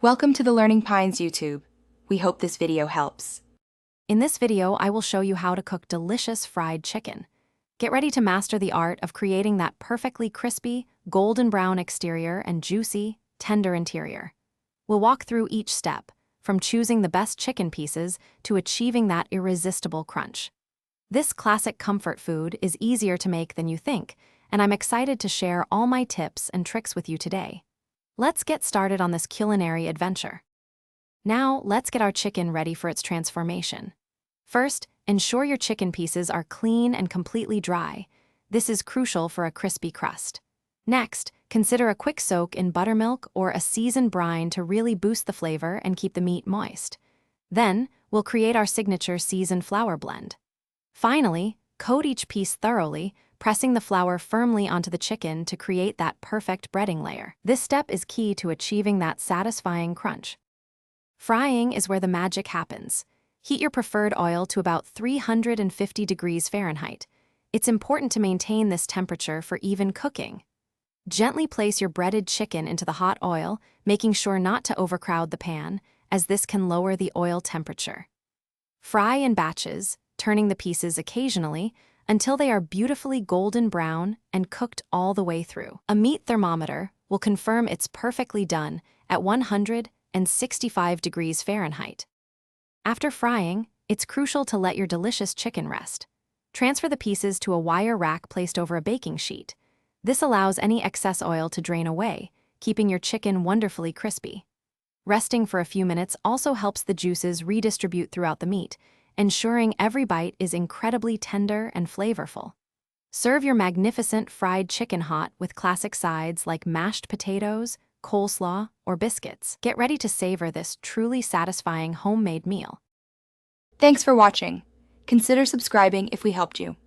Welcome to the Learning Pines YouTube. We hope this video helps. In this video, I will show you how to cook delicious fried chicken. Get ready to master the art of creating that perfectly crispy, golden brown exterior and juicy, tender interior. We'll walk through each step, from choosing the best chicken pieces to achieving that irresistible crunch. This classic comfort food is easier to make than you think, and I'm excited to share all my tips and tricks with you today. Let's get started on this culinary adventure. Now, let's get our chicken ready for its transformation. First, ensure your chicken pieces are clean and completely dry. This is crucial for a crispy crust. Next, consider a quick soak in buttermilk or a seasoned brine to really boost the flavor and keep the meat moist. Then, we'll create our signature seasoned flour blend. Finally, coat each piece thoroughly, pressing the flour firmly onto the chicken to create that perfect breading layer. This step is key to achieving that satisfying crunch. Frying is where the magic happens. Heat your preferred oil to about 350 degrees Fahrenheit. It's important to maintain this temperature for even cooking. Gently place your breaded chicken into the hot oil, making sure not to overcrowd the pan, as this can lower the oil temperature. Fry in batches, turning the pieces occasionally, until they are beautifully golden brown and cooked all the way through. A meat thermometer will confirm it's perfectly done at 165 degrees Fahrenheit. After frying, it's crucial to let your delicious chicken rest. Transfer the pieces to a wire rack placed over a baking sheet. This allows any excess oil to drain away, keeping your chicken wonderfully crispy. Resting for a few minutes also helps the juices redistribute throughout the meat, ensuring every bite is incredibly tender and flavorful. Serve your magnificent fried chicken hot with classic sides like mashed potatoes, coleslaw, or biscuits. Get ready to savor this truly satisfying homemade meal. Thanks for watching. Consider subscribing if we helped you.